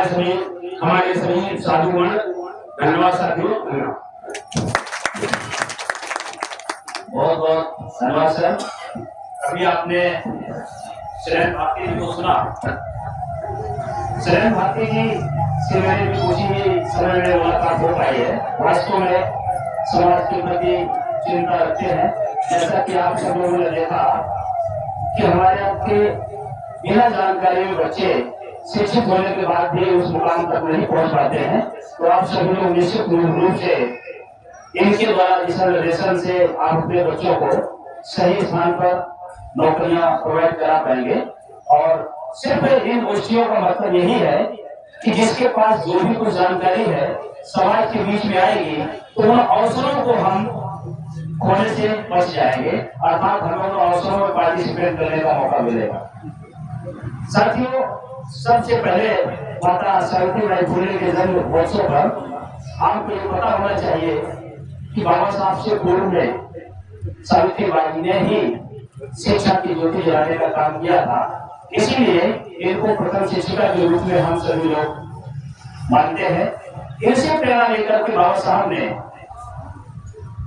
हमारे सभी साधुगण, धन्यवाद साथियों, धन्यवाद, बहुत बहुत धन्यवाद सर। अभी आपने शरण भारती जी को सुना। शरण भारती जी से मैंने भी कुछ ही समय में मुलाकात हो पाई है। वास्तव में समाज के प्रति चिंता रखते हैं। जैसा कि आप सब लोगों ने देखा कि हमारे आपके बिना जानकारी में बच्चे शिक्षित होने के बाद भी उस मुकाम तक नहीं पहुंच पाते हैं, तो आप सभी लोग निश्चित रूप से इनके द्वारा दिशा निर्देशन से आप अपने बच्चों को सही स्थान पर नौकरियां प्रोवाइड करा पाएंगे। और सिर्फ इन गोष्ठियों का मतलब यही है कि जिसके पास जो भी कुछ जानकारी है समाज के बीच में आएगी तो उन अवसरों को हम खोने से बच जाएंगे, अर्थात हमें उन अवसरों में पार्टिसिपेट करने का मौका मिलेगा। साथियों, सबसे पहले माता सावित्रीबाई फुले के जन्म महोत्सव पर आपको ये पता होना चाहिए कि बाबा साहब से पूर्व में सावित्रीबाई ने ही शिक्षा की ज्योति जलाने का काम किया था। इसीलिए इनको प्रथम शिक्षिका के रूप में हम सभी लोग मानते हैं। इनसे प्रेरणा लेकर के बाबा साहब ने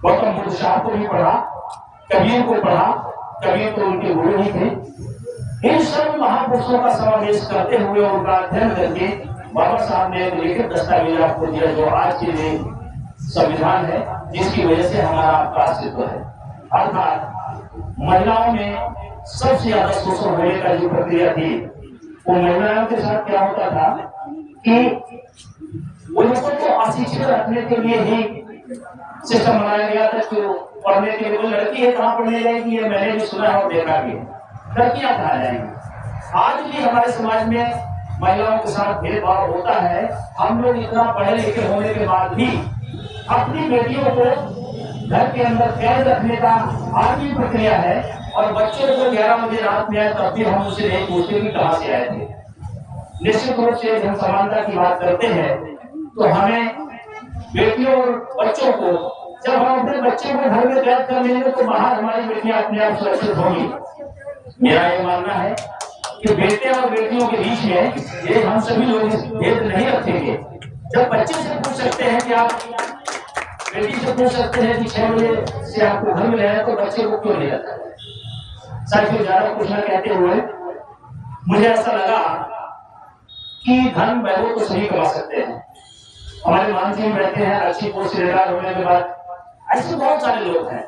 गौतम बुद्ध साहब को भी पढ़ा, कबीर को पढ़ा। कबीर तो उनके गुरु ही थे। इन सब महापुरुषों का समावेश करते हुए उनका अध्ययन करके बाबा साहब ने एक लिखित दस्तावेज आपको दिया, जो आज के लिए संविधान है, जिसकी वजह से हमारा आपका अस्तित्व है। अर्थात महिलाओं में सबसे ज्यादा शोषण होने का जो प्रक्रिया थी, वो महिलाओं के साथ क्या होता था कि उनको तो अशिक्षित रखने के लिए ही सिस्टम बनाया गया था। जो पढ़ने के लिए कोई लड़की है कहाँ पढ़ने जाएगी, ये मैंने भी सुना है और देखा भी है, लड़कियां कहाँ जाएंगी। आज भी हमारे समाज में महिलाओं के साथ भेदभाव होता है। हम लोग इतना पढ़े लिखे होने के बाद भी अपनी बेटियों को घर के अंदर कैद रखने का आज भी प्रक्रिया है, और बच्चों को 11 बजे रात में आए तब भी हम उसे नहीं पूछते कि कहाँ से आए थे। निश्चित रूप से हम समानता की बात करते हैं तो हमें बेटियों और बच्चों को, जब हम अपने बच्चे को घर में कैद कर लेंगे तो बाहर हमारी बेटियां अपने आप सुरक्षित होंगी। मेरा ये मानना है कि बेटे और बेटियों के बीच में ये हम सभी लोग भेद नहीं रखेंगे। जब बच्चे से पूछ सकते हैं कि आप, बेटी से पूछ सकते हैं कि 6 बजे से आपको घर में रहना, तो बच्चे को क्यों नहीं रहता। साथियों, ज्यादा कुछ न कहते हुए मुझे ऐसा लगा कि धन वैभव तो सही कमा सकते हैं। हमारे मान सिंह बैठे हैं, अच्छी पोस्ट से रिटायर होने के बाद, ऐसे बहुत सारे लोग हैं।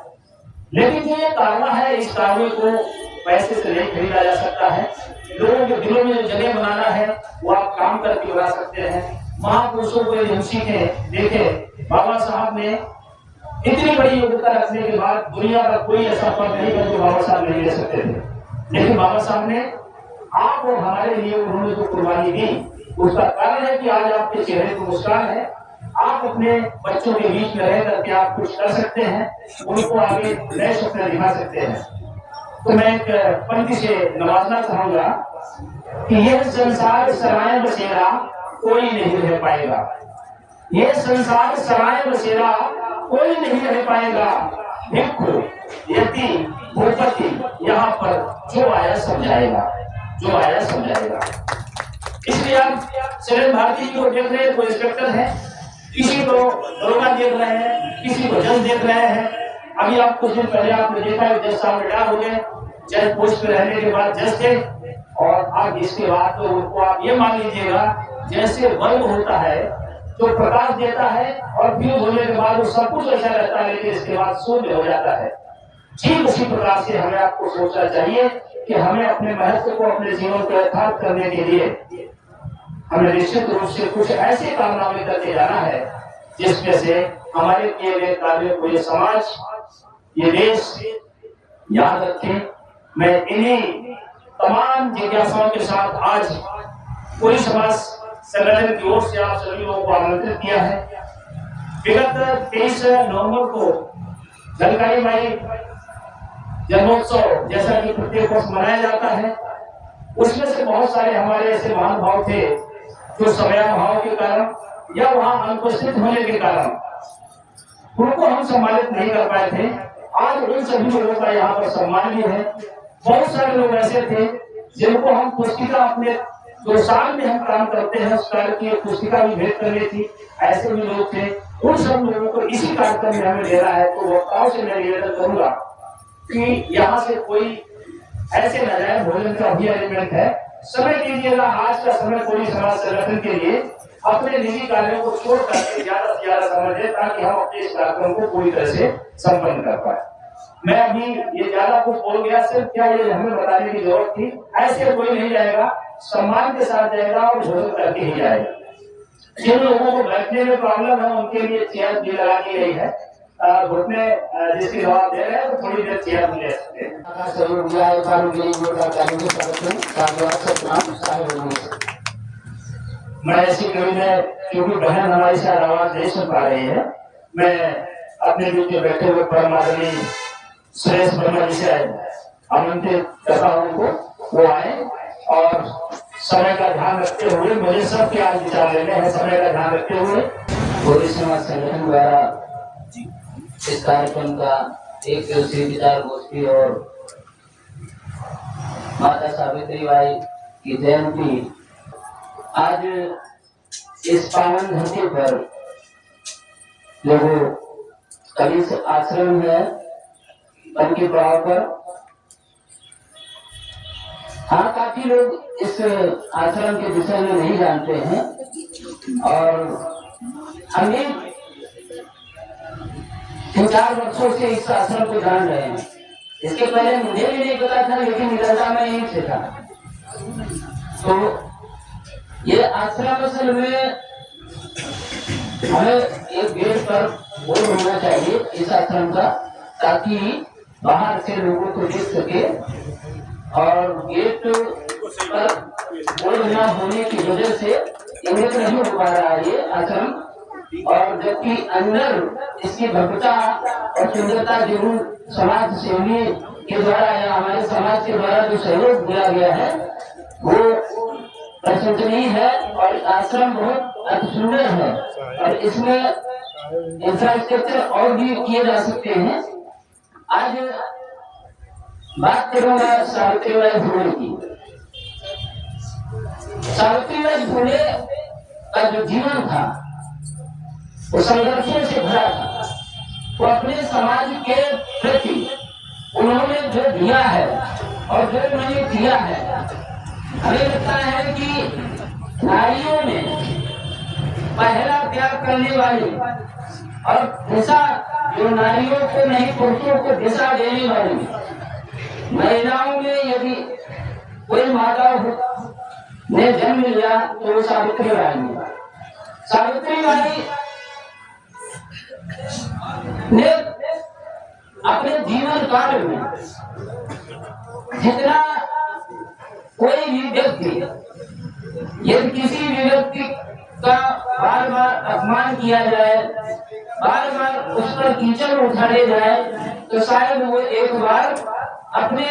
लेकिन जो ये कारवा है, इस कारवे को पैसे से नहीं खरीदा जा सकता है। लोगों के दिलों में जो जगह बनाना है वो आप काम करके बना सकते हैं। महापुरुषों को हम सीखे, देखे, बाबा साहब ने इतनी बड़ी योग्यता रखने के बाद दुनिया का कोई ऐसा पद नहीं है जो बाबा साहब नहीं ले सकते थे। लेकिन बाबा साहब ने आप और हमारे लिए उन्होंने जो कुर्बानी दी, उसका कारण है कि आज आपके चेहरे पर मुस्कान है। आप अपने बच्चों के बीच में रह करके आप कुछ कर सकते हैं, उनको आगे नए सपने दिखा सकते हैं। तो मैं एक पंक्ति से नवाजना चाहूंगा कि यह संसार सराय बसेरा कोई नहीं रह पाएगा। यह संसार सराय बसेरा कोई नहीं रह पाएगा। भिक्षु, यतीम, भूपति, यहाँ पर जो आया समझाएगा, जो आया समझाएगा। इसलिए आप शरण भारती जी को देख रहे हैं, कोई इंस्पेक्टर है, किसी को दरोगा देख रहे हैं, किसी को जज देख रहे हैं। अभी आप कुछ दिन पहले आपने देखा है, जज साहब रिटायर हो गए, जज पोस्ट पे रहने के बाद जज थे, और अब इसके बाद तो उनको आप ये मान लीजिएगा जैसे बल्ब होता है जो प्रकाश देता है और फ्यूज होने के बाद वो सब कुछ ऐसा रहता है, लेकिन इसके बाद शून्य हो जाता है। ठीक उसी प्रकार से हमें आपको सोचना चाहिए कि हमें अपने महत्व को अपने जीवन को यथार्थ करने के लिए हमें निश्चित रूप से कुछ ऐसे कारनामे करके जाना है जिसमें से हमारे किए गए कार्यों को ये समाज, ये देश याद रखें। मैं इन्हीं तमाम जिज्ञासाओं के साथ आज पूरी समाज संगठन की ओर से आप सभी लोगों को आमंत्रित किया है। विगत 23 नवंबर को झलकारी माई जन्मोत्सव जैसा कि प्रत्येक वर्ष मनाया जाता है, उसमें से बहुत सारे हमारे ऐसे महान भाव थे जो समयाभाव के कारण या वहां अनुपस्थित होने के कारण उनको हम सम्मानित नहीं कर पाए थे। आज उन सभी लोगों का यहाँ पर सम्मान भी है। बहुत सारे लोग ऐसे थे जिनको हम पुस्तिका अपने जो साल में हम काम करते हैं उस कार्य की एक पुस्तिका भी भेंट करनी थी। ऐसे भी लोग थे, उन सब लोगों को इसी कार्यक्रम में हमें लेना है। तो वक्ताओं से मैं निवेदन करूंगा कि यहाँ से कोई ऐसे न जाए, भोजन का भी अरेंजमेंट है, समय दीजिएगा। आज का समय कोई समाज संगठन के लिए अपने निजी कार्यों को छोड़ करके ज्यादा से ज्यादा समय दे, ताकि हम अपने इस कार्यक्रम को पूरी तरह से संपन्न कर पाए। मैं अभी ये ज्यादा कुछ बोल गया, सिर्फ क्या ये हमें बताने की जरूरत थी। ऐसे कोई नहीं जाएगा, सम्मान के साथ जाएगा और भोजन करके ही जाएगा। जिन लोगों को बैठने में प्रॉब्लम है उनके लिए चेयर भी लगा दी गई है। घुटने जिसकी जवाब दे रहे हैं तो थोड़ी देर चेयर भी ले सकते हैं। मैं ऐसी कड़ी में, क्योंकि बहन हमारी शायद आवाज नहीं सुन पा रही है, मैं अपने बीच में बैठे हुए परम आदरणीय सुरेश वर्मा जी से आमंत्रित करता हूं उनको वो आए और समय का ध्यान रखते हुए, मुझे सबके आज विचार लेने हैं, समय का ध्यान रखते हुए पूरी समाज संगठन द्वारा इस कार्यक्रम का एक दिवसीय विचार गोष्ठी और माता सावित्री बाई की जयंती आज इस पावन धरती पर जो कलिस आश्रम है उनके पड़ाव पर, हाँ काफी लोग इस आश्रम के विषय में नहीं जानते हैं और हमें 3-4 वर्षों से इस आश्रम को जान रहे हैं। इसके पहले मुझे भी नहीं पता था, लेकिन निकलता मैं यहीं से था। तो ये आश्रम असल में हमें एक गेट पर बोर्ड होना चाहिए इस आश्रम का, ताकि बाहर से लोगों को देख सके। और गेट पर बोर्ड न होने की वजह से इन्हें नहीं हो पा रहा है ये आश्रम, और जबकि अंदर इसकी भव्यता और सुंदरता जरूर समाज सेवी के द्वारा या हमारे समाज के द्वारा जो सहयोग दिया गया है वो प्रशंसनीय है और आश्रम बहुत अति सुंदर है और इसमें इंफ्रास्ट्रक्चर और भी किए जा सकते हैं। आज बात करूंगा सावित्रीबाई फुले की। सावित्रीबाई फुले का जो जीवन था वो संघर्षों से भरा था। वो अपने समाज के प्रति उन्होंने जो दिया है और जो उन्होंने किया है, हमें लगता है कि नारियों में पहला त्याग करने वाली और दिशा जो नारियों को नहीं पुरुषों को दिशा देने वाली महिलाओं में यदि कोई माता ने जन्म लिया तो वो सावित्रीबाई ने। सावित्रीबाई ने अपने जीवन काल में जितना कोई भी व्यक्ति यदि किसी भी व्यक्ति का बार बार अपमान किया जाए, बार बार उस पर कीचड़ उठाए जाए, तो शायद वो एक बार अपने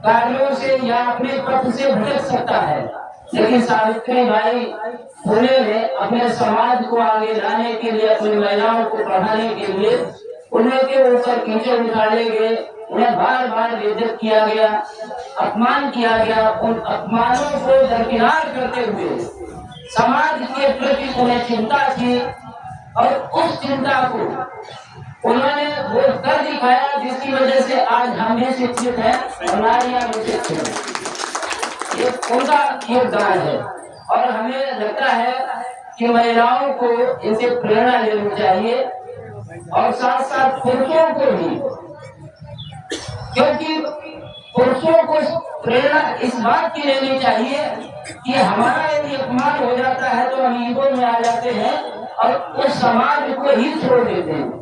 कार्यों से या अपने पथ से भटक सकता है। लेकिन सावित्रीबाई फुले ने अपने समाज को आगे लाने के लिए, अपनी महिलाओं को पढ़ाने के लिए उनके ऊपर कीचड़ उठाए गए, उन्हें बार बार बेइज्जत किया गया, अपमान किया गया। उन अपमानों को दरकिनार करते हुए समाज के प्रति उन्हें चिंता थी और उस चिंता को उन्होंने वो कर दिखाया जिसकी वजह से आज हम भी शिक्षित हैं और नारियां भी शिक्षित हैं। ये उनका योगदान है और हमें लगता है कि महिलाओं को इनसे प्रेरणा लेनी चाहिए और साथ साथ पुरुषों को भी, क्योंकि पुरुषों को प्रेरणा इस बात की लेनी चाहिए कि हमारा यदि अपमान हो जाता है तो हम ईगो में आ जाते हैं और उस समाज को ही छोड़ देते हैं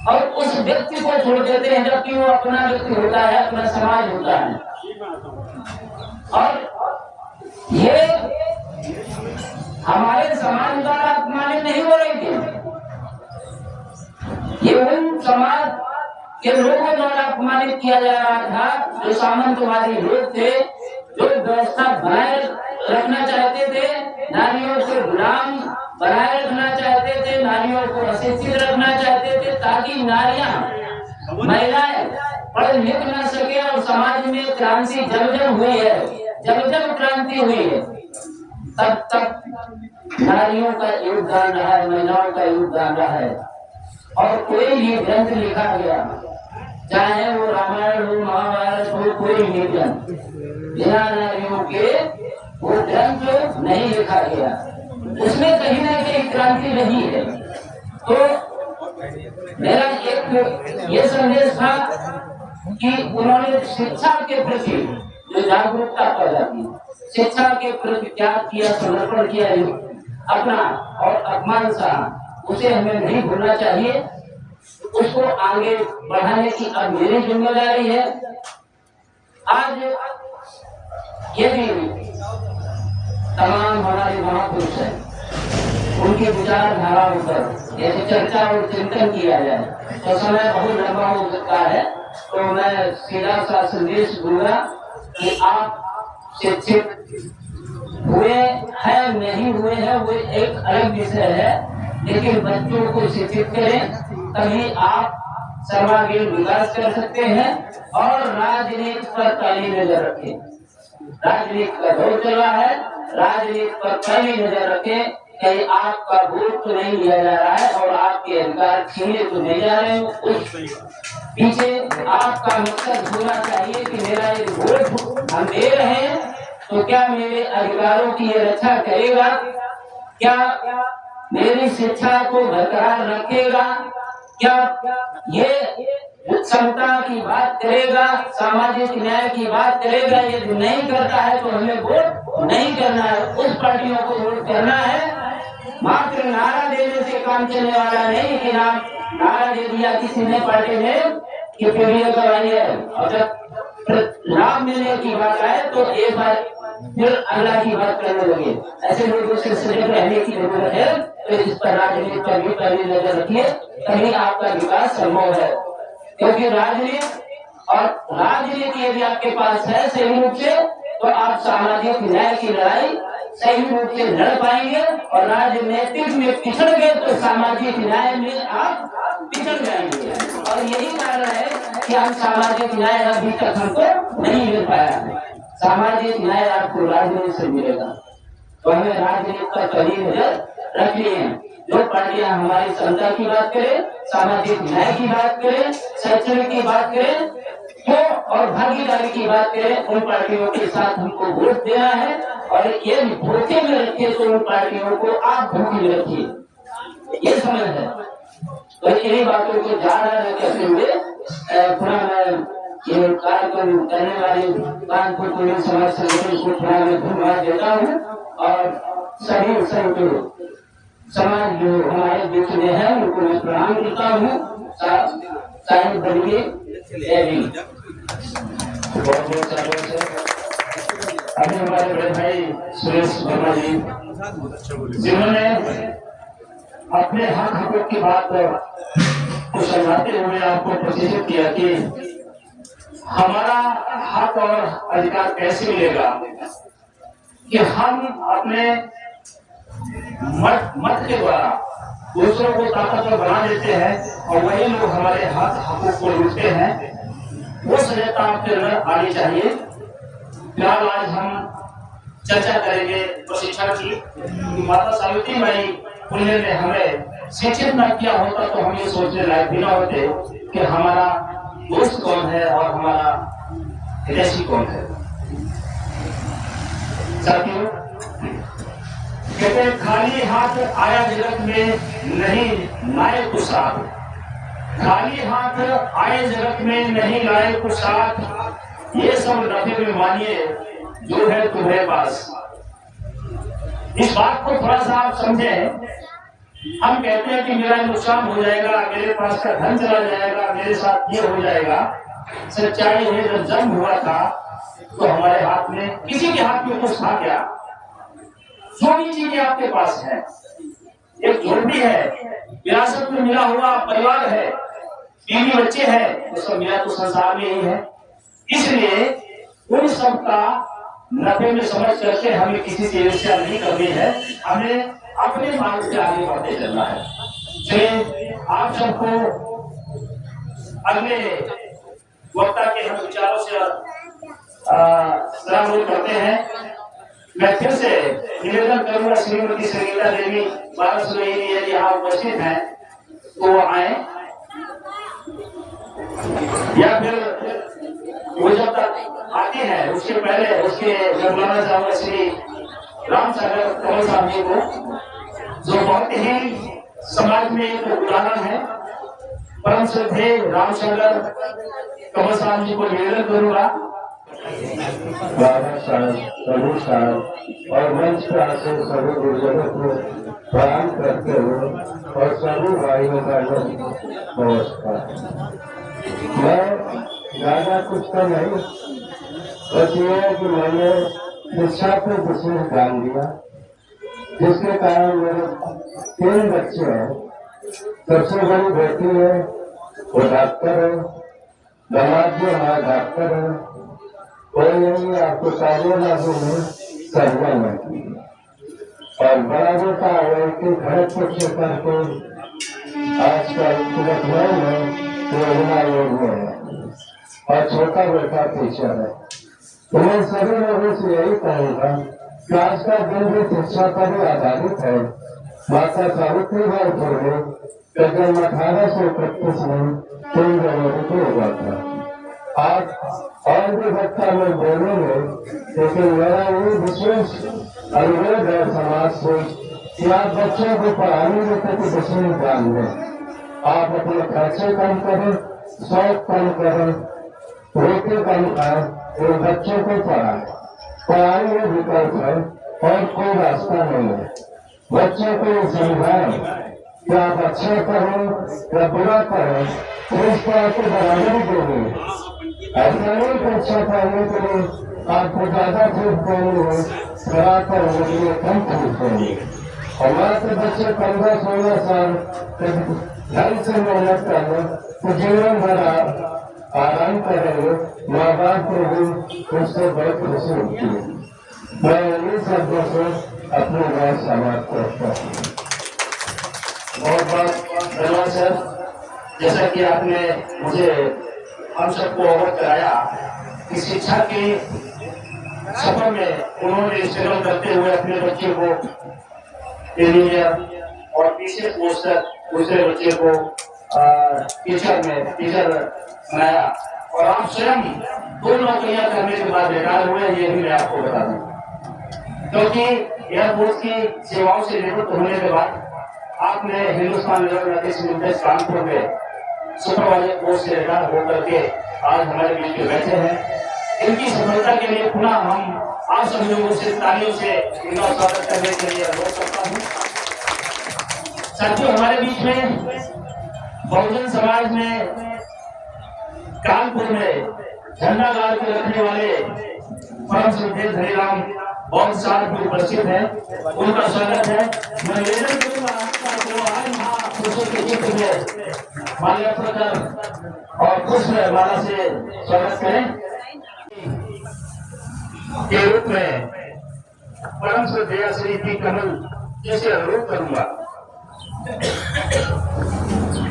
और उस व्यक्ति को छोड़ देते हैं, जबकि वो अपना व्यक्ति होता है, अपना समाज होता है। और ये हमारे समाज द्वारा अपमानित नहीं हो रही थी, ये उन समाज के लोगों द्वारा अपमानित किया जा रहा था जो सामंतवादी लोग थे, जो व्यवस्था बनाए रखना चाहते थे, नारियों को गुलाम बनाए रखना चाहते थे, नारियों को अशिक्षित रखना चाहते थे, ताकि नारियां महिलाएं पढ़ लिख न सके और समाज में क्रांति जब जब हुई है जब जब क्रांति हुई है तब तक नारियों का योगदान रहा है, महिलाओं का योगदान रहा है। और कोई भी ग्रंथ लिखा गया, चाहे वो रामायण हो, महाभारत हो, कोई भी ग्रंथ बिना नारियों के वो ग्रंथ नहीं लिखा गया। उसमें कहीं ना कहीं क्रांति रही है। तो मेरा एक ये संदेश था कि उन्होंने शिक्षा के प्रति जो जागरूकता पैदा की, शिक्षा के प्रति त्याग किया, समर्पण किया अपना और अपमान सहा, उसे हमें नहीं भूलना चाहिए। उसको आगे बढ़ाने की अब मेरी जिम्मेदारी है। आज यदि तमाम हमारे महापुरुष हैं, उनकी विचारधाराओं पर यदि चर्चा और चिंतन किया जाए तो समय बहुत लंबा हो सकता है। तो मैं सीधा सा संदेश दूंगा कि आप शिक्षित हुए हैं नहीं हुए हैं वो एक अलग विषय है, लेकिन बच्चों को शिक्षित करें, तभी आप सर्वांगीण विकास कर सकते हैं। और राजनीति पर पहली नजर रखें। राजनीति का दौर चल रहा है, राजनीति पर पहली नजर रखें। कहीं आपका वोट तो नहीं लिया जा रहा है और आपके अधिकार छीने तो नहीं जा रहे हो। उस पीछे आपका मकसद होना चाहिए कि मेरा ये वोट हम दे रहे हैं तो क्या मेरे अधिकारों की ये रक्षा करेगा, क्या मेरी शिक्षा को बरकरार रखेगा, क्या ये समता की बात करेगा, सामाजिक न्याय की बात करेगा। यदि नहीं करता है तो हमें वोट नहीं करना है, उस पार्टियों को वोट करना है। मात्र नारा देने से काम चलने वाला नहीं कि नारा दे दिया किसी ने पार्टी ने कि पीढ़ियों करवाई है और जब लाभ मिलने की बात आए तो एक बार फिर अगला की बात करने लगे। ऐसे लोगों से सजग रहने की जरूरत है। तो इस पर राजनीति पर भी पहली नजर रखिए, तभी आपका विकास संभव है। क्योंकि राजनीति यदि आपके पास है सही रूप से तो आप सामाजिक न्याय की लड़ाई सही रूप से लड़ पाएंगे। और राजनीतिक में पिछड़ गए तो सामाजिक न्याय में आप पिछड़ जाएंगे। और यही कारण है कि हम सामाजिक न्याय अभी तक हमको नहीं मिल पाया। सामाजिक न्याय आपको राजनीति से मिलेगा। तो हमें राजनीति पर कड़ी नजर रखनी है। जो पार्टियां हमारी समता की बात करें, सामाजिक न्याय की बात करें, शैक्षणिक की बात करें तो और भागीदारी की बात करें, उन पार्टियों के साथ हमको वोट देना है। और ये धोखे में रखिए तो उन पार्टियों को आप धोखे में रखिए, ये समझ है। तो इन्हीं बातों को जाना न कहते हुए थोड़ा मैं ये कार्यक्रम करने वाले कानपुर पुलिस समाज संगठन को थोड़ा मैं धन्यवाद देता हूँ। और सभी संगठन समाज जो हमारे बीच में है उनको मैं प्रणाम करता हूँ। साहिब बल्कि बहुत बहुत स्वागत है। अभी हमारे बड़े भाई सुरेश वर्मा जी जिन्होंने अपने हक हकूक की बात को समझाते हुए आपको प्रशिक्षित किया कि हमारा हक और अधिकार कैसे मिलेगा, कि हम अपने मत के द्वारा दूसरों को ताकतवर बना देते हैं और वही लोग हमारे हक हकूक को लूटते हैं। वो सजगता आपके अंदर आनी चाहिए। फिलहाल आज हम चर्चा करेंगे प्रशिक्षण की। माता सावित्री बाई फुले ने हमें शिक्षित न किया होता तो हम ये सोचने लायक भी न होते कि हमारा दोस्त कौन है और हमारा हितैषी कौन है। साथियों, कहते खाली हाथ आया जगत में नहीं लाए कुछ साथ, खाली हाथ आए जगत में नहीं लाए कुछ साथ, ये सब रफे में मानिए जो है तुम्हारे पास। इस बात को थोड़ा सा आप समझें। हम कहते हैं कि मेरा नुकसान हो जाएगा, मेरे पास का धन चला जाएगा, मेरे साथ ये हो जाएगा। सच्चाई है जब जन्म हुआ था तो हमारे हाथ में, किसी के हाथ में कुछ था क्या? जो भी चीजें आपके पास है, एक झोपड़ी है, विरासत में मिला हुआ परिवार है, बीवी बच्चे हैं, उसका मिला तो संसार में ही है। इसलिए उन सब का नफे में समझ करके हमें किसी से ईर्ष्या नहीं करनी है, हमें अपने मार्ग से आगे बढ़ते चलना है। चलिए आप सबको अगले वक्ता के हम विचारों से सलाम करते हैं। मैं फिर से निवेदन करूंगा श्रीमती संगीता देवी बालसुरैनी यदि यहाँ उपस्थित हैं तो वो आए, या फिर वो जब तक आती है उसके पहले उसके जब बुलाना चाहूंगा श्री रामसागर कमल साहब जी को, जो बहुत ही समाज में एक उदाहरण है। परम श्रद्धेय रामसागर कमल साहब जी को निवेदन करूंगा। बाबा साहब, प्रभु साहब और मंच पर आकर सभी गुरुजनों को प्रणाम करते हुए और सभी भाइयों का नमस्कार। मैं ज्यादा कुछ तो नहीं, बस ये है कि मैंने शिक्षा पर विशेष ध्यान दिया, जिसके कारण मेरे 3 बच्चे हैं। सबसे बड़ी बेटी है, वो डॉक्टर है, दामाद जी हमारा डॉक्टर है, कोई नहीं आपको कार्य लागू में सर्जन है, और बड़ा बेटा IIT खड़गपुर से करके आजकल लखनऊ में योजना योग में है, और छोटा बेटा टीचर है। तो मैं सभी लोगों से यही कहूँगा कि आज का दिन भी शिक्षा पर ही आधारित है। माता सावित्रीबाई फुले का जन्म 1831 में 3 जनवरी को हुआ था। आज और भी बच्चा में बोलेंगे, लेकिन मेरा ये विशेष अनुरोध है समाज से कि आप बच्चों को पढ़ाने में प्रति विशेष ध्यान दें। आप अपने खर्चे कम करें, शौक कम करें, रोटी कम खाएं, और बच्चों को पढ़ाएं। पढ़ाई में विकल्प है और कोई रास्ता नहीं है। बच्चों को समझाएं कि आप अच्छा करें या बुरा करें, तो उसको आपको बराबरी देंगे। ऐसा नहीं कि अच्छा पाने के लिए आपको ज्यादा फीस देंगे, खराब करने के लिए कम फीस देंगे। हमारे तो बच्चे 15-16 साल ढंग से मेहनत करें तो जीवन भर आराम करेंगे। माँ बाप को भी उससे बहुत खुशी होती है। मैं इन्हीं शब्दों से अपनी बात समाप्त करता हूँ। बहुत बहुत धन्यवाद सर। जैसा कि आपने मुझे हम सबको अवगत कराया कि शिक्षा के सफर में उन्होंने स्ट्रगल करते हुए अपने बच्चे को इंजीनियर और पीछे पोस्ट दूसरे बच्चे को टीचर बनाया, और आप स्वयं 2 नौकरियां करने के बाद बेकार हुए, ये भी मैं आपको बता दूं। क्योंकि एयरफोर्स की सेवाओं से निवृत्त होने के बाद आपने हिंदुस्तान एरोनॉटिक्स लिमिटेड कानपुर में सुपरवाइजर पोस्ट से रिटायर होकर के आज हमारे बीच में बैठे हैं। इनकी सफलता के लिए पुनः हम आप सभी लोगों से तालियों से इनका स्वागत करने के लिए अनुरोध करता हूँ। साथियों, हमारे बीच में बहुजन समाज में कानपुर में झंडा गाड़ के रखने वाले परम श्रद्धेय धनीराम बहुत साथ भी उपस्थित है, उनका स्वागत है। मैं निवेदन करूंगा आज महापुरुषों के चित्र में माल्यार्पण कर और पुष्पमाला से स्वागत करें। के रूप में परम श्रद्धेय श्री पी कमल जी से अनुरोध करूंगा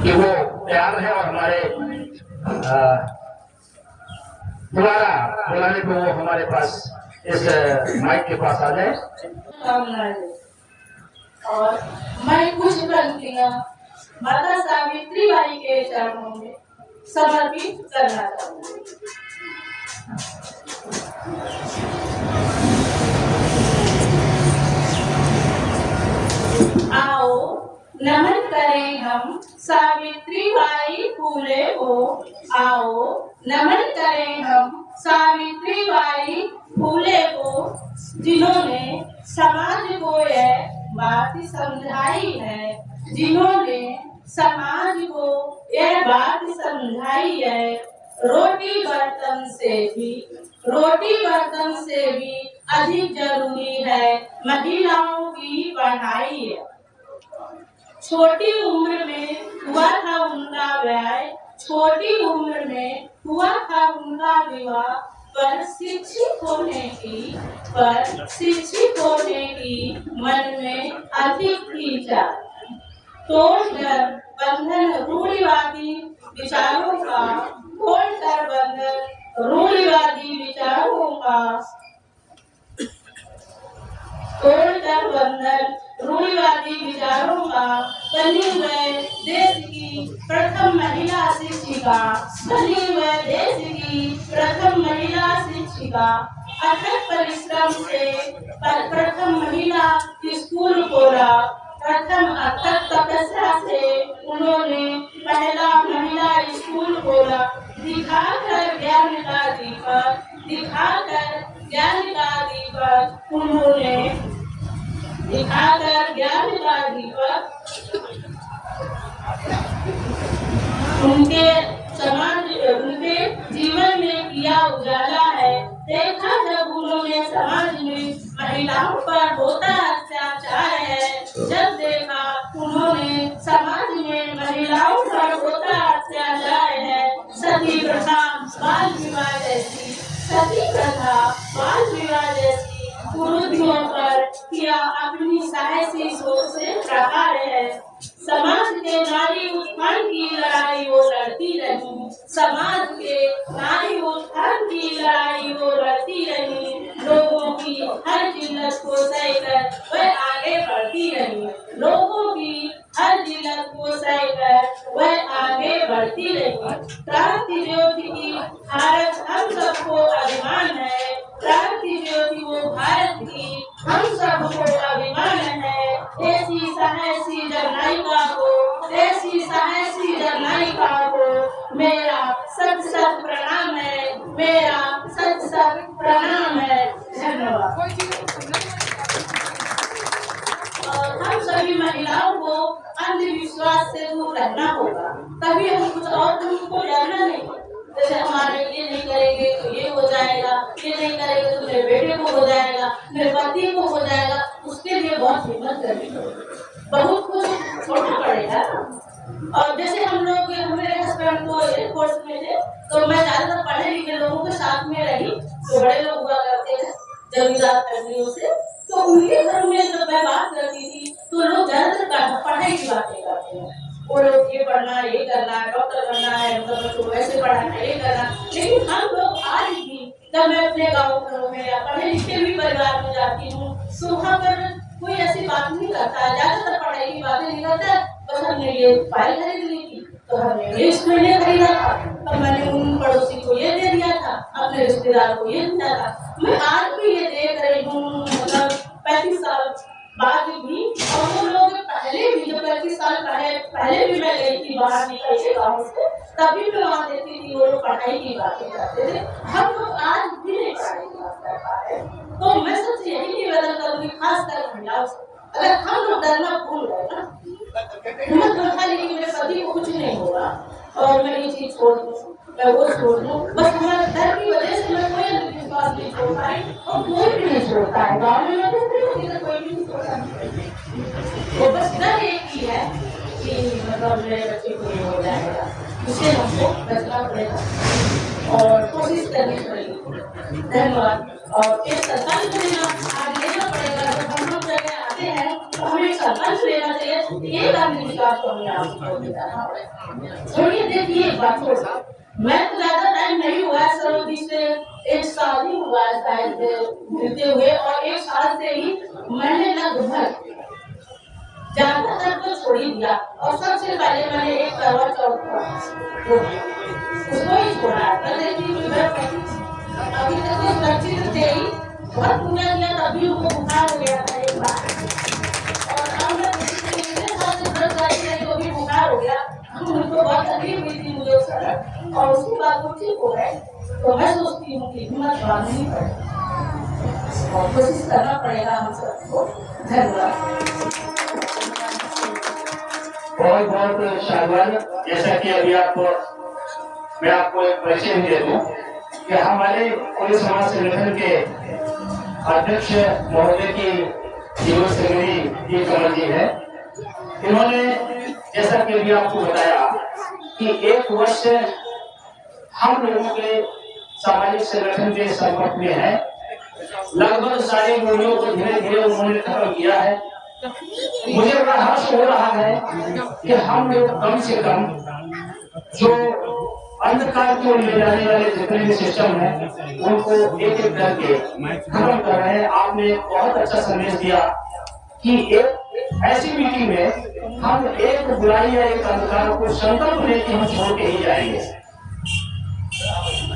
कि वो तैयार है और हमारे दोबारा बुलाने को वो हमारे पास इस माइक के पास आ जाए। और मैं कुछ पंक्तियां माता सावित्रीबाई के चरणों में समर्पित करना चाहूंगी। आओ नमन करें हम सावित्रीबाई फूले को, आओ नमन करें हम सावित्रीबाई फूले को, जिन्होंने समाज को यह बात समझाई है, जिन्होंने समाज को यह बात समझाई है, रोटी बर्तन से भी अधिक जरूरी है महिलाओं की पढ़ाई। छोटी उम्र में हुआ था उनका व्यय, छोटी उम्र में हुआ था उनका विवाह, पर शिक्षित होने की मन में अधिक इच्छा। तो बंधन रूढ़िवादी विचारों का खोल कर बंधन रूढ़िवादी विचारों का तोड़कर बंधन, रूढ़िवादी विचारों का बनी हुए देश की प्रथम महिला शिक्षिका, बनी हुए देश की प्रथम महिला शिक्षिका, अथक परिश्रम से प्रथम महिला स्कूल खोला, प्रथम अथक तपस्या से उन्होंने पहला महिला स्कूल खोला, दिखाकर ज्ञान का दीपक, दिखाकर ज्ञान का दीपक उन्होंने, दिखाकर ज्ञान का दीपक उनके समाज, उनके जीवन में किया उजाला है। देखा जब उन्होंने समाज में महिलाओं पर होता अत्याचार है, जब देखा उन्होंने समाज में महिलाओं पर होता अत्याचार है, सती प्रथा, बाल विवाह जैसी, सती प्रथा, बाल विवाह जैसी कुरीतियों पर किया अपनी साहसी सोच से प्रहार है। समाज के नारी उत्थान की लड़ाई वो लड़ती रही, समाज के नारी उत्थान की लड़ाई वो लड़ती रही, लोगों की हर जिल्लत को सहकर वह आगे बढ़ती रही, लोगों की हर जिल्लत को सहकर वह आगे बढ़ती रही। क्रांति ज्योति की भारत हम सबको अभिमान है, क्रांति ज्योति वो भारत की हम सबको अभिमान है। ऐसी साहसी जननायिका को, ऐसी साहसी जननायिका को मेरा सत सत प्रणाम है, मेरा सत सत प्रणाम है। धन्यवाद। और हम सभी महिलाओं को अंधविश्वास से दूर रहना होगा, तभी हम कुछ और तुमको जानना नहीं। जैसे हमारे ये नहीं करेंगे तो ये हो जाएगा, ये नहीं करेंगे तो मेरे बेटे को हो जाएगा, मेरे पति को हो जाएगा, उसके लिए बहुत हिम्मत करनी पड़ेगी, बहुत कुछ छोड़ना पड़ेगा। और जैसे हम लोग, मेरे हस्बैंड को एयरफोर्स में थे, तो मैं ज्यादातर पढ़े लिखे लोगों के साथ में रही, तो बड़े लोग हुआ करते हैं जमींदार फैमिलियों से, तो उनके घर में जब मैं बात करती थी तो लोग ज्यादातर पढ़ाई की बातें करते हैं। वो लोग ये पढ़ना, ये करना, डॉक्टर बनना है, मतलब बच्चों को ऐसे पढ़ाना, ये करना। लेकिन हम लोग आज भी, जब मैं अपने गाँव घरों में या पढ़े लिखे भी परिवार में जाती हूँ, तो वहाँ पर कोई ऐसी बात नहीं करता है, ज्यादातर पढ़ाई की बातें नहीं करता है। बस हमने ये फाइल खरीद ली थी तो हमने ये इसमें खरीदा था, तब मैंने उन पड़ोसी को ये दे दिया था, अपने रिश्तेदार को ये दिया था। मैं आज भी ये देख रही हूँ, मतलब 35 साल बाद भी, और वो लोग पहले भी, जब 35 साल पहले भी मैं गई थी बाहर निकल के गाँव से, तभी मैं वहाँ देखती थी वो लोग पढ़ाई की बातें करते थे। हम लोग आज भी नहीं पढ़ाई की बात कर पा रहे। तो मैं सबसे यही निवेदन करूँगी, खासकर महिलाओं से, अगर हम लोग डरना भूल गए ना, हिम्मत रखा लेकिन मेरे पति को कुछ नहीं होगा और मैं ये चीज छोड़ दूँ, मैं वो छोड़ दूँ, बस हमारे डर की वजह से मैं कोई अंधविश्वास नहीं छोड़ पाई, और कोई भी नहीं छोड़ता है। गाँव में मैं देखती हूँ कि कोई भी नहीं छोड़ता, वो बस डर एक ही है कि मतलब मेरे बच्चे को ये हो जाएगा, उसे हमको बचना पड़ेगा और कोशिश करनी पड़ेगी। धन्यवाद। और एक संकल्प लेना पड़ेगा, जब हम लोग जगह आते हैं तो हमें संकल्प लेना चाहिए, ये अंधविश्वास को हमें आपको बताना पड़ेगा। छोड़िए, देखिए एक बात हो, मैं तो ज्यादा टाइम नहीं हुआ है, सरोजी से 1 साल ही हुआ है शायद मिलते हुए, और 1 साल से ही मैंने लगभग ज्यादातर तो छोड़ ही दिया, और सबसे पहले मैंने एक करवा चौथ उसको ही छोड़ा। अभी तक तो सुरक्षित थे ही, बहुत पूजा किया, तभी उनको बुखार हो गया था एक बार, और अब मैं तो भी बुखार हो गया, उनको बहुत तकलीफ हुई थी मुझे उस समय, और उसके बाद वो ठीक हो गए। तो मैं सोचती हूँ कि हिम्मत बांधनी पड़ेगी और कोशिश करना पड़ेगा हम सबको। धन्यवाद। बहुत बहुत शाबाश। जैसा कि अभी मैं आपको एक परिचय दे दूं कि हमारे कोई समाज संगठन के अध्यक्ष महोदय की जीवन संगनी ये कमल जी है। इन्होंने जैसा कि अभी आपको बताया कि 1 वर्ष हम लोगों के सामाजिक संगठन के संपर्क में है, लगभग सारी मूल्यों को धीरे धीरे उन्होंने खत्म किया है। मुझे बड़ा हर्ष हो रहा है कि हम लोग कम से कम जो अंधकार की ओर ले जाने वाले जितने भी सिस्टम है उनको एक एक करके खत्म कर रहे हैं। आपने बहुत अच्छा संदेश दिया कि एक ऐसी मीटिंग में हम एक बुराई या एक अंधकार को संकल्प लेके हम छोड़ के ही जाएंगे।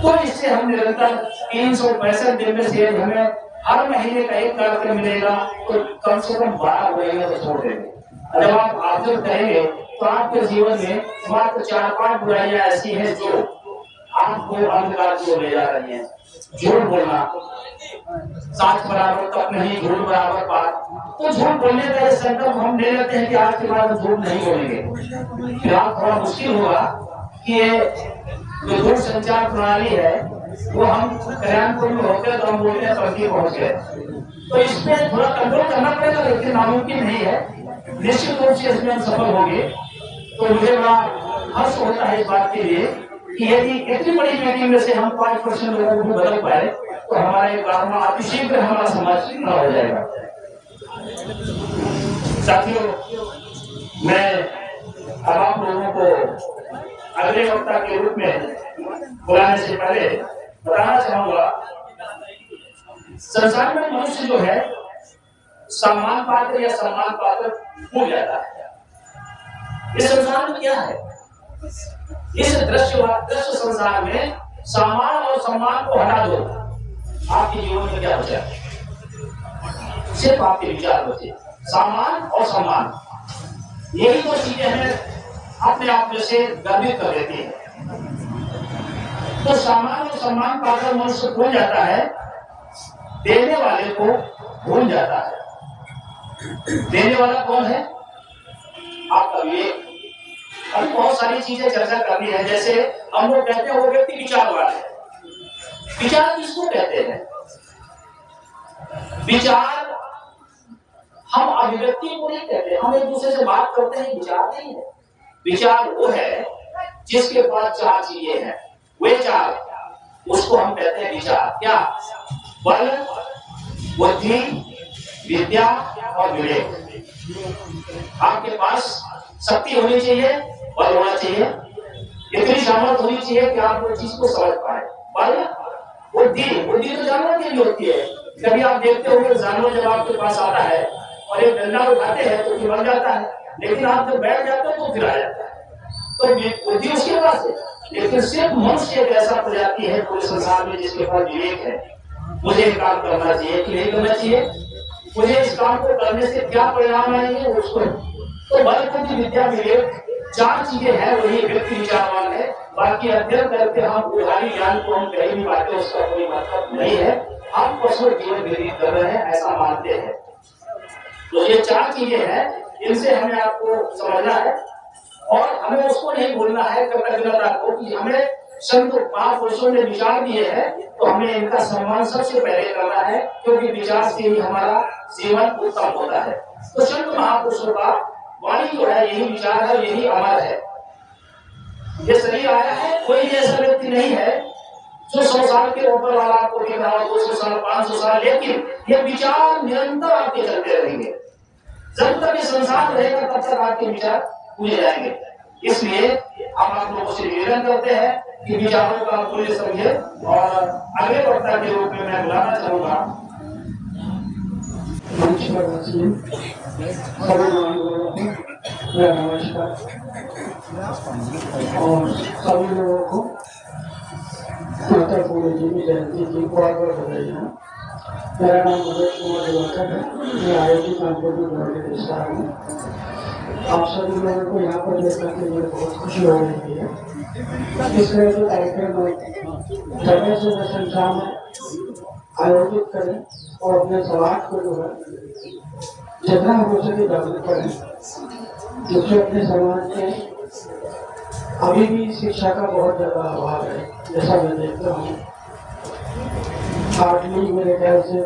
तो इससे हम निरंतर 365 दिन में से हमें हर महीने का एक कार्यक्रम मिलेगा, तो कम से कम 12 बुराइयां तो छोड़ देंगे। जब आप ऑब्जर्व करेंगे तो आपके जीवन में मात्र 4-5 बुराइयां ऐसी हैं जो आपको अंधकार की ओर ले जा रही हैं। झूठ बोलना, साच बराबर तक नहीं, झूठ बराबर बात। तो झूठ बोलने का ये संकल्प हम ले लेते हैं कि आज के बाद हम झूठ नहीं बोलेंगे। फिर आप थोड़ा मुश्किल होगा कि ये जो दूर संचार प्रणाली है वो हम कल्याणपुर में होते तो हम बोलते हैं तड़की पहुंच गए। तो इसमें थोड़ा कंट्रोल करना पड़ेगा, लेकिन नामुमकिन नहीं है। निश्चित रूप से इसमें हम सफल होंगे। तो मुझे बड़ा हर्ष होता है इस बात के लिए कि यदि इतनी बड़ी मीटिंग में से हम 5% लोगों को बदल पाए तो हमारा एक गाँव में अतिशीघ्र हमारा समाज खड़ा हो जाएगा। साथियों, मैं अब आप लोगों को अगले वक्ता के रूप में बुलाने से पहले बताना चाहूंगा, संसार में मनुष्य जो है सम्मान पात्र या सम्मान पात्र हो जाता है। इस संसार में क्या है? इस दृश्य संसार में सम्मान और सम्मान को हटा दो, आपके जीवन में क्या बचा? सिर्फ आपके विचार बचे। सम्मान और सम्मान, यही तो चीजें हमें अपने आप में से गर्वित कर देती है। तो सम्मान और सम्मान पाकर मनुष्य खो जाता है, देने वाले को भूल जाता है। देने वाला कौन है? आपका विवेक। अब बहुत सारी चीजें चर्चा करनी है। जैसे हम लोग कहते हैं वो व्यक्ति विचारवान है। विचार किसको कहते हैं? विचार हम अभिव्यक्ति को नहीं कहते, हम एक दूसरे से बात करते हैं, विचार नहीं है। विचार वो है जिसके पास 4 चीजें हैं, वे 4, उसको हम कहते हैं विचार। क्या? बल, बुद्धि, विद्या और विवेक। आपके पास शक्ति होनी चाहिए, बल होना चाहिए, इतनी सामर्थ होनी चाहिए कि आप वो चीज को समझ पाए। बल, बुद्धि तो जानवर के लिए होती है। कभी आप देखते होंगे जानवर जब आपके पास आता है और एक डंडा उठाते हैं तो फिर बन जाता है, लेकिन आप जब बैठ जाते हैं तो फिर आ जाता है। तो बुद्धि उसके पास है, लेकिन सिर्फ मनुष्य एक ऐसा प्रजाति है पूरे संसार में जिसके पास विवेक है। मुझे एक काम करना चाहिए कि नहीं करना चाहिए, मुझे इस काम को करने से क्या परिणाम आएंगे उसको। तो बल, बुद्धि, विद्या, विवेक 4 चीजें हैं, वही व्यक्ति विचारवान है। बाकी अध्ययन करके हम उधारी ज्ञान को हम कहीं भी पाते उसका कोई मतलब नहीं है। हम पशु जीवन व्यतीत कर रहे हैं ऐसा मानते हैं। तो ये 4 चीजें हैं, इनसे हमें आपको समझना है और हमें उसको नहीं भूलना है कृतज्ञता को कि हमें संत महापुरुषों ने विचार दिए हैं, तो हमें इनका सम्मान सबसे पहले करना है, क्योंकि विचार से ही हमारा जीवन उत्तम होता है। तो संत महापुरुषों का वाणी जो है यही विचार है, यही अमर है। ये शरीर आया है, कोई ऐसा व्यक्ति नहीं है जो 100 साल के ऊपर वाला आपको दिख रहा हो, 200 साल, 500 साल, लेकिन ये विचार निरंतर आपके चलते रहेंगे। जब तक ये संसार रहेगा तब तक आपके विचार पूरे जाएंगे। इसलिए हम आप लोगों से निवेदन करते हैं कि विचारों का मूल्य समझे। और अगले वक्ता के रूप में मैं बुलाना चाहूंगा मंच पर सभी लोगों को मेरा नमस्कार और सभी लोगों को माता पूरी जी की जयंती की बहुत बहुत बधाई। मेरा नाम मनोज कुमार दिवाकर है, मैं IIT कानपुर में गवर्नमेंट रजिस्ट्रार हूँ। आप सभी लोगों को यहाँ पर देखने के लिए बहुत खुशी हो रही है। इस तरह के कार्यक्रम समय से संख्या में आयोजित करें और अपने समाज को जो है जितना हो सके जागरूक करें, क्योंकि अपने समाज में अभी भी शिक्षा का बहुत ज्यादा अभाव है। जैसा मैं देखता हूँ, हार्डली मेरे ख्याल से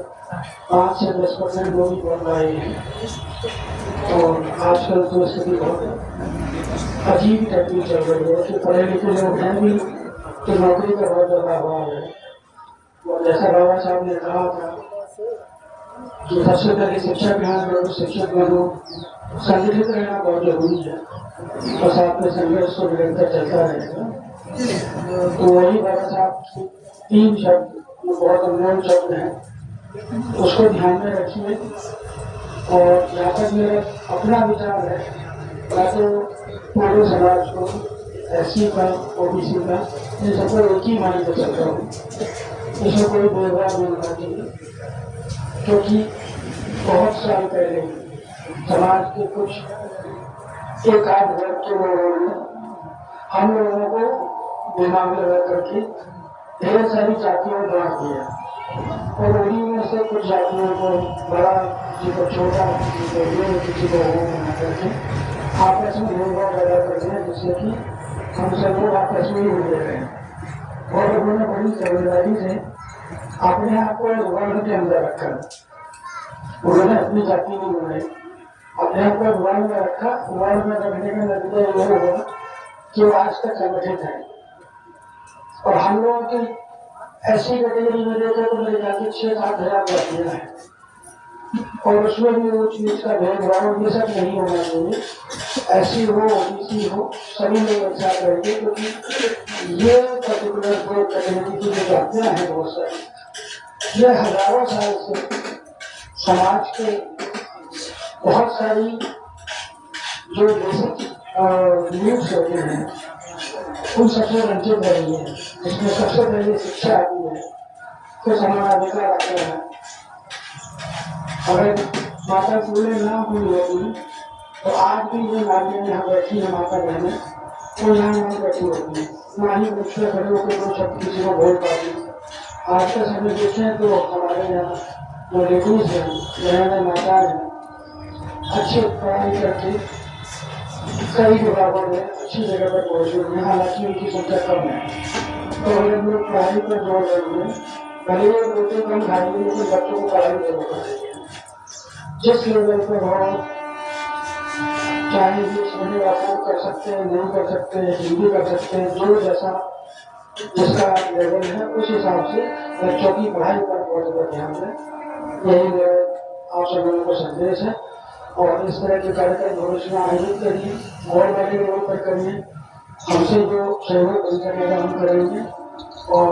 5 से 10% लोग ही पढ़ रहे हैं। और आजकल तो स्थिति बहुत अजीब तकलीफ चल रही है कि पढ़े लिखे लोग हैं भी तो नौकरी का बहुत ज्यादा अभाव है। और जैसा बाबा साहब ने कहा था कि सबसे पहले शिक्षा ग्रहण करो, शिक्षक बनो, संगठित रहना बहुत जरूरी है और साथ में संघर्ष तो निरंतर चलता रहेगा। तो वही बाबा साहब तीन शब्द बहुत अनमोल शब्द हैं, उसको ध्यान में रखिए। और यहाँ तक मेरा अपना विचार है, मैं तो पूरे समाज को एससी का, ओबीसी का, इन सबको एक ही मान के चल रहा हूँ। इसमें कोई भेदभाव नहीं होना चाहिए, क्योंकि बहुत साल पहले समाज के कुछ एक आध वर्ग के लोगों ने हम लोगों को दिमाग में लगा करके ढेर सारी जातियों में बांट दिया, और उन्हीं में से कुछ जातियों को बड़ा, किसी को छोटा, किसी को ये, किसी को वो बना करके आपस में भेदभाव पैदा करते हैं, जिससे कि हम सब लोग आपस में ही मिल रहे हैं। और उन्होंने बड़ी समझदारी से अपने आप को वर्ण के अंदर रखा, उन्होंने अपनी जाति नहीं बनाई, अपने आप को वर्ण में रखा। वर्ण में रखने का नतीजा यह हुआ कि वो आज तक संगठित है। और हम लोगों की ऐसी कैटेगरी में देखे तो मेरे जाति 6-7 हजार जातियां हैं, और उसमें भी ऊंच नीच का भेदभाव ये सब नहीं होना चाहिए। ऐसी हो, ओबीसी हो, सभी लोग एक साथ रहेंगे, क्योंकि ये पर्टिकुलर जो कैटेगरी की जो जातियां हैं बहुत सारी, ये हजारों साल से समाज के बहुत सारी जो बेसिक नीड्स होते हैं उन सबसे वंचित रही है, जिसमें सबसे पहले शिक्षा आती है, फिर समानाधिकार आता है। अगर माता फूले ना हुई होती तो आज भी ये नारियां यहाँ बैठी है, माता बहने, वो यहाँ नहीं बैठी होती, ना ही मुझ से खड़े होकर दो शब्द किसी को बोल पाती। आज का समय देखें तो हमारे यहाँ जो लेडीज हैं, बहनें, माता हैं, अच्छी पढ़ाई करके कई जगहों में अच्छी जगह पर पहुंचे हुए, हालांकि उनकी संख्या कम है। तो हम लोग पढ़ाई पर जोर देंगे, भले ही रोटी कम खाएंगे लेकिन बच्चों को पढ़ाई जरूर करेंगे। जिस लेवल पर हो, चाहे इंग्लिश मीडियम आप कर सकते हैं, नहीं कर सकते हैं, हिंदी कर सकते हैं, जो जैसा जिसका लेवल है उस हिसाब से बच्चों की पढ़ाई पर बहुत ज़्यादा ध्यान दें। यही मेरा आप सब लोगों को संदेश है। और इस तरह के कार्यक्रम भविष्य में आयोजित करिए, और बड़े लेवल पर करिए, हमसे जो सहयोग बन सकेगा हम करेंगे। और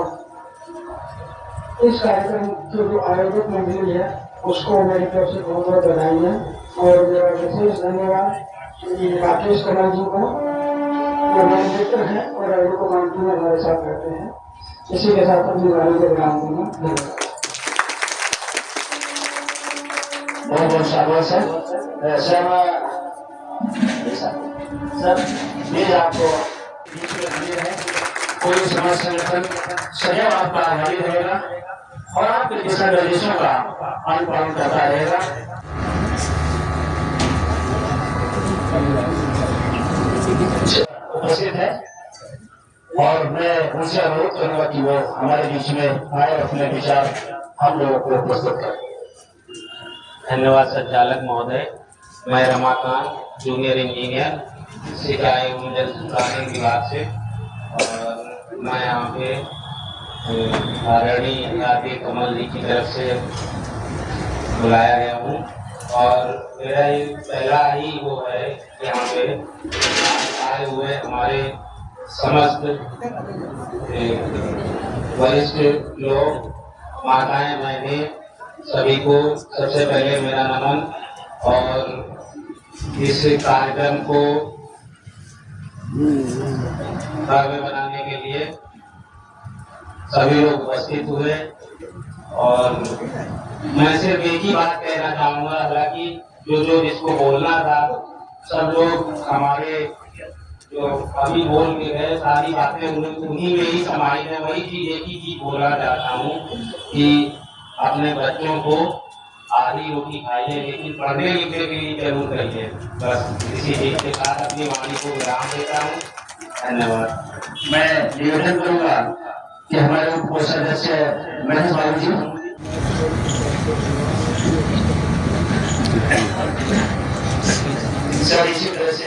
इस कार्यक्रम की जो आयोजक मंडली है उसको मेरी तरफ से बहुत बहुत बधाई है। और मेरा विशेष धन्यवाद श्री राकेश कमल जी को, जो मेरे मित्र हैं और अरविंद कमांडी में हमारे साथ रहते हैं। इसी के साथ अपनी वाणी को विराम दूंगा। धन्यवाद। बहुत बहुत शाबाश है सर, ये आपको कोई समाज संगठन सदैव आपका आभारी रहेगा और आपके दिशा निर्देशों का अनुपालन करता रहेगा। उपस्थित है और मैं उनसे अनुरोध करूंगा कि वो हमारे बीच में आए, अपने विचार हम लोगों को प्रस्तुत करें। धन्यवाद संचालक महोदय। मैं रमाकांत, जूनियर इंजीनियर, सिंचाई एवं जल संसाधन विभाग से, और मैं यहाँ पे आदरणीय राधे कमल जी की तरफ से बुलाया गया हूँ। और मेरा ये पहला ही वो है यहाँ पे आए हुए हमारे समस्त वरिष्ठ लोग, माताएं, बहनें, सभी को सबसे पहले मेरा नमन। और इस कार्यक्रम को भव्य बनाने के लिए सभी लोग उपस्थित हुए। और मैं सिर्फ एक ही बात कहना चाहूँगा, हालांकि जो जिसको बोलना था सब लोग हमारे जो अभी बोल के गए सारी बातें उन्हीं में ही समाई है। वही चीज एक ही चीज बोलना चाहता हूँ कि अपने बच्चों को आधी रोटी खाइए, लेकिन पढ़ने लिखने के लिए जरूर करिए। बस इसी चीज के साथ अपनी वाणी को विराम देता हूँ। धन्यवाद। मैं निवेदन करूंगा कि हमारे उप सदस्य महेश बाबू जी सर इसी तरह से